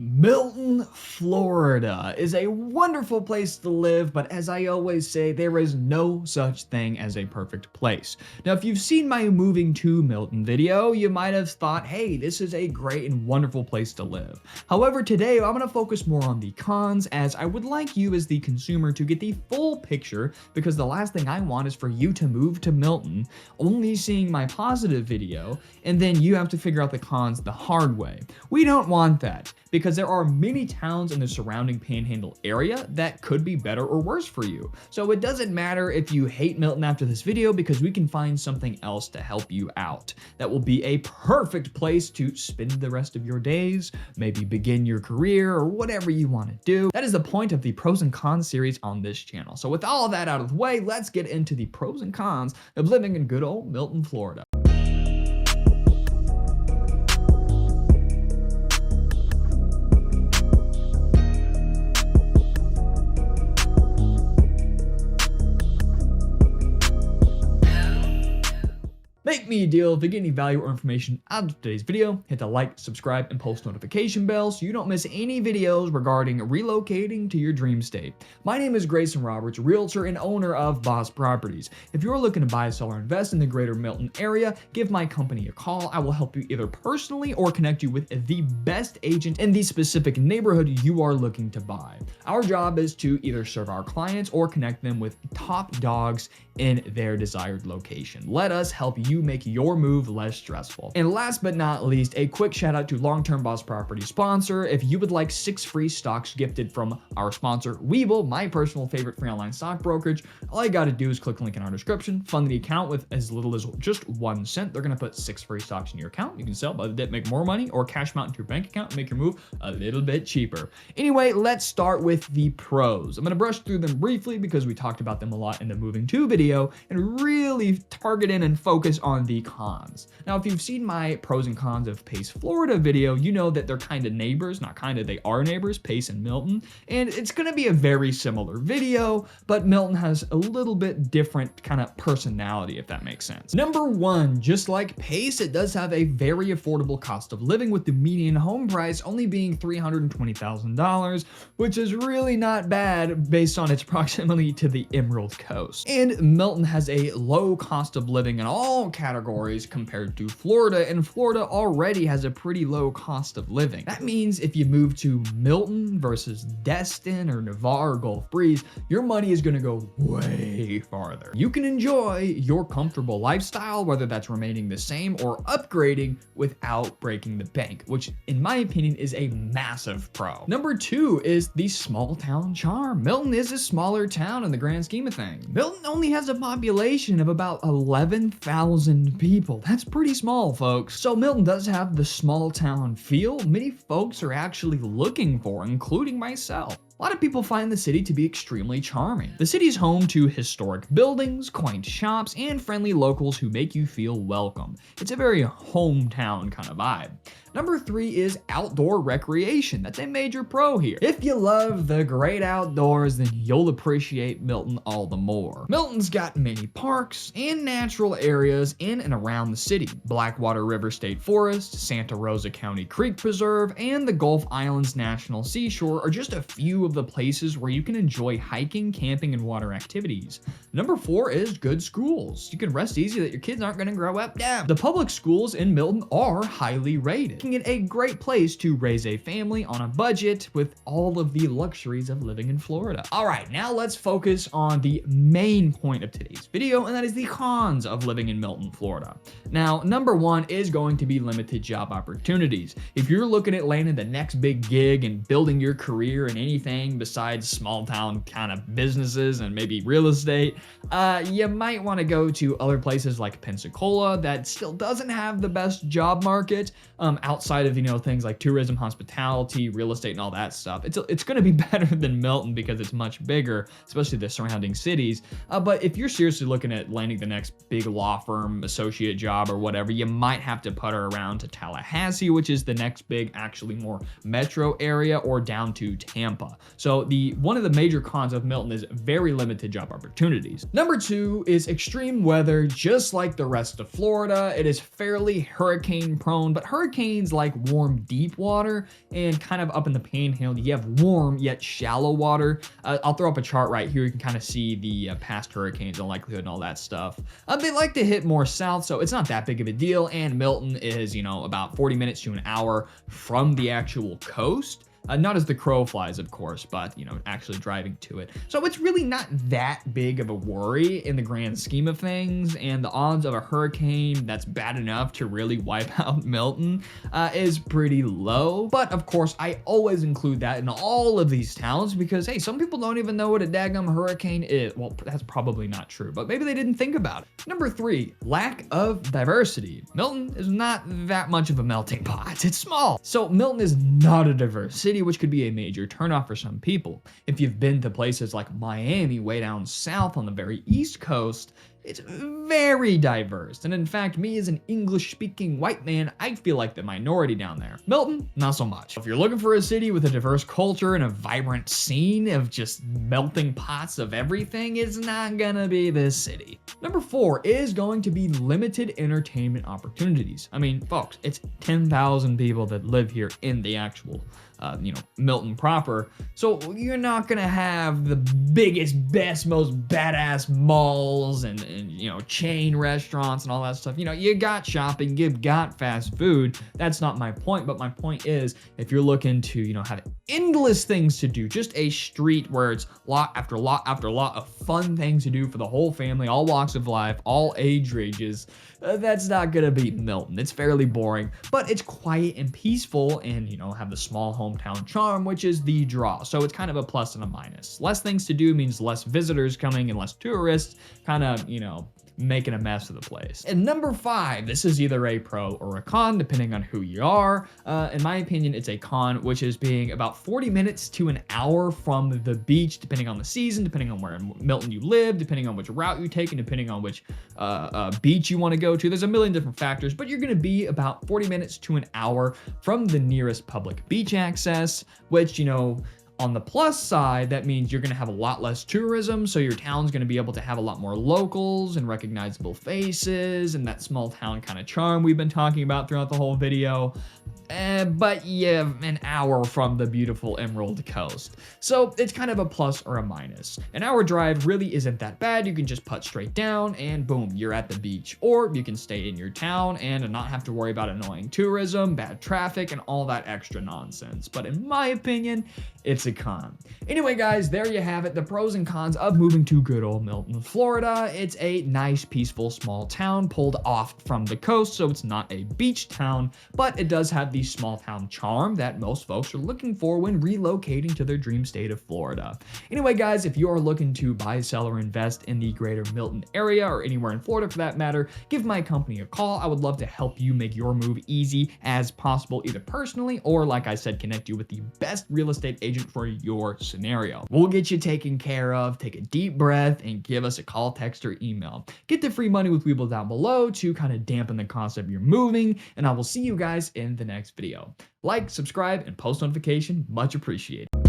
Milton, Florida is a wonderful place to live, but as I always say, there is no such thing as a perfect place. Now, if you've seen my moving to Milton video, you might have thought, hey, this is a great and wonderful place to live. However, today I'm going to focus more on the cons, as I would like you as the consumer to get the full picture, because the last thing I want is for you to move to Milton, only seeing my positive video, and then you have to figure out the cons the hard way. We don't want that, because there are many towns in the surrounding Panhandle area that could be better or worse for you. So it doesn't matter if you hate Milton after this video, because we can find something else to help you out. That will be a perfect place to spend the rest of your days, maybe begin your career, or whatever you want to do. That is the point of the pros and cons series on this channel. So with all of that out of the way, let's get into the pros and cons of living in good old Milton, Florida. Make me a deal. If you get any value or information out of today's video, hit the like, subscribe, and post notification bell so you don't miss any videos regarding relocating to your dream state. My name is Greyson Roberts, realtor and owner of Boss Properties. If you're looking to buy, sell, or invest in the greater Milton area, give my company a call. I will help you either personally or connect you with the best agent in the specific neighborhood you are looking to buy. Our job is to either serve our clients or connect them with top dogs in their desired location. Let us help you make your move less stressful. And last but not least, a quick shout out to long-term Boss Property sponsor. If you would like 6 free stocks gifted from our sponsor, Webull, my personal favorite free online stock brokerage, all you gotta do is click the link in our description, fund the account with as little as just 1 cent. They're gonna put 6 free stocks in your account. You can sell by the dip, make more money, or cash them out into your bank account and make your move a little bit cheaper. Anyway, let's start with the pros. I'm gonna brush through them briefly because we talked about them a lot in the moving to video, and really target in and focus on the cons. Now, if you've seen my pros and cons of Pace, Florida video, you know that they're kind of neighbors, not kind of, they are neighbors, Pace and Milton, and it's going to be a very similar video, but Milton has a little bit different kind of personality, if that makes sense. Number 1, just like Pace, it does have a very affordable cost of living, with the median home price only being $320,000, which is really not bad based on its proximity to the Emerald Coast. And Milton has a low cost of living in all categories compared to Florida, and Florida already has a pretty low cost of living. That means if you move to Milton versus Destin or Navarre or Gulf Breeze, your money is going to go way farther. You can enjoy your comfortable lifestyle, whether that's remaining the same or upgrading without breaking the bank, which in my opinion is a massive pro. Number 2 is the small town charm. Milton is a smaller town in the grand scheme of things. Milton only has a population of about 11,000 people. That's pretty small, folks. So Milton does have the small town feel many folks are actually looking for, including myself. A lot of people find the city to be extremely charming. The city is home to historic buildings, quaint shops, and friendly locals who make you feel welcome. It's a very hometown kind of vibe. Number 3 is outdoor recreation. That's a major pro here. If you love the great outdoors, then you'll appreciate Milton all the more. Milton's got many parks and natural areas in and around the city. Blackwater River State Forest, Santa Rosa County Creek Preserve, and the Gulf Islands National Seashore are just a few of the places where you can enjoy hiking, camping, and water activities. Number 4 is good schools. You can rest easy that your kids aren't going to grow up dumb. The public schools in Milton are highly rated, making it a great place to raise a family on a budget with all of the luxuries of living in Florida. All right, now let's focus on the main point of today's video, and that is the cons of living in Milton, Florida. Now, number 1 is going to be limited job opportunities. If you're looking at landing the next big gig and building your career in anything besides small town kind of businesses and maybe real estate, you might want to go to other places like Pensacola that still doesn't have the best job market outside of, things like tourism, hospitality, real estate, and all that stuff. It's going to be better than Milton because it's much bigger, especially the surrounding cities. But if you're seriously looking at landing the next big law firm, associate job, or whatever, you might have to putter around to Tallahassee, which is the next big, actually more metro area, or down to Tampa. So one of the major cons of Milton is very limited job opportunities. Number 2 is extreme weather. Just like the rest of Florida, it is fairly hurricane prone, but hurricanes like warm, deep water, and kind of up in the panhandle, you have warm yet shallow water. I'll throw up a chart right here. You can kind of see the past hurricanes and likelihood and all that stuff. They like to hit more south, so it's not that big of a deal. And Milton is, about 40 minutes to an hour from the actual coast. Not as the crow flies, of course, but, actually driving to it. So it's really not that big of a worry in the grand scheme of things, and the odds of a hurricane that's bad enough to really wipe out Milton is pretty low. But, of course, I always include that in all of these towns because, hey, some people don't even know what a daggum hurricane is. Well, that's probably not true, but maybe they didn't think about it. Number 3, lack of diversity. Milton is not that much of a melting pot. It's small. So Milton is not a diverse city, which could be a major turnoff for some people. If you've been to places like Miami, way down south on the very East Coast, it's very diverse. And in fact, me as an English-speaking white man, I feel like the minority down there. Milton, not so much. If you're looking for a city with a diverse culture and a vibrant scene of just melting pots of everything, it's not gonna be this city. Number 4 is going to be limited entertainment opportunities. I mean, folks, it's 10,000 people that live here in the actual Milton proper. So you're not gonna have the biggest, best, most badass malls and chain restaurants and all that stuff. You got shopping, you've got fast food. That's not my point, but my point is if you're looking to, have endless things to do, just a street where it's lot after lot after lot of fun things to do for the whole family, all walks of life, all age ranges, that's not gonna be Milton. It's fairly boring, but it's quiet and peaceful and, have the small hometown charm, which is the draw. So it's kind of a plus and a minus. Less things to do means less visitors coming and less tourists, kind of, making a mess of the place. And number 5, this is either a pro or a con, depending on who you are. In my opinion, it's a con, which is being about 40 minutes to an hour from the beach, depending on the season, depending on where in Milton you live, depending on which route you take, and depending on which beach you want to go to. There's a million different factors, but you're going to be about 40 minutes to an hour from the nearest public beach access, which, on the plus side, that means you're going to have a lot less tourism, so your town's going to be able to have a lot more locals and recognizable faces and that small town kind of charm we've been talking about throughout the whole video. But yeah, an hour from the beautiful Emerald Coast. So it's kind of a plus or a minus. An hour drive really isn't that bad. You can just putt straight down and boom, you're at the beach. Or you can stay in your town and not have to worry about annoying tourism, bad traffic, and all that extra nonsense. But in my opinion, it's a con. Anyway, guys, there you have it. The pros and cons of moving to good old Milton, Florida. It's a nice, peaceful, small town pulled off from the coast, so it's not a beach town, but it does have the small town charm that most folks are looking for when relocating to their dream state of Florida. Anyway, guys, if you're looking to buy, sell, or invest in the greater Milton area or anywhere in Florida for that matter, give my company a call. I would love to help you make your move easy as possible, either personally or, like I said, connect you with the best real estate agent for your scenario. We'll get you taken care of. Take a deep breath and give us a call, text, or email. Get the free money with Weeble down below to kind of dampen the cost of your moving, and I will see you guys in the next video. Like, subscribe, and post notification, much appreciated.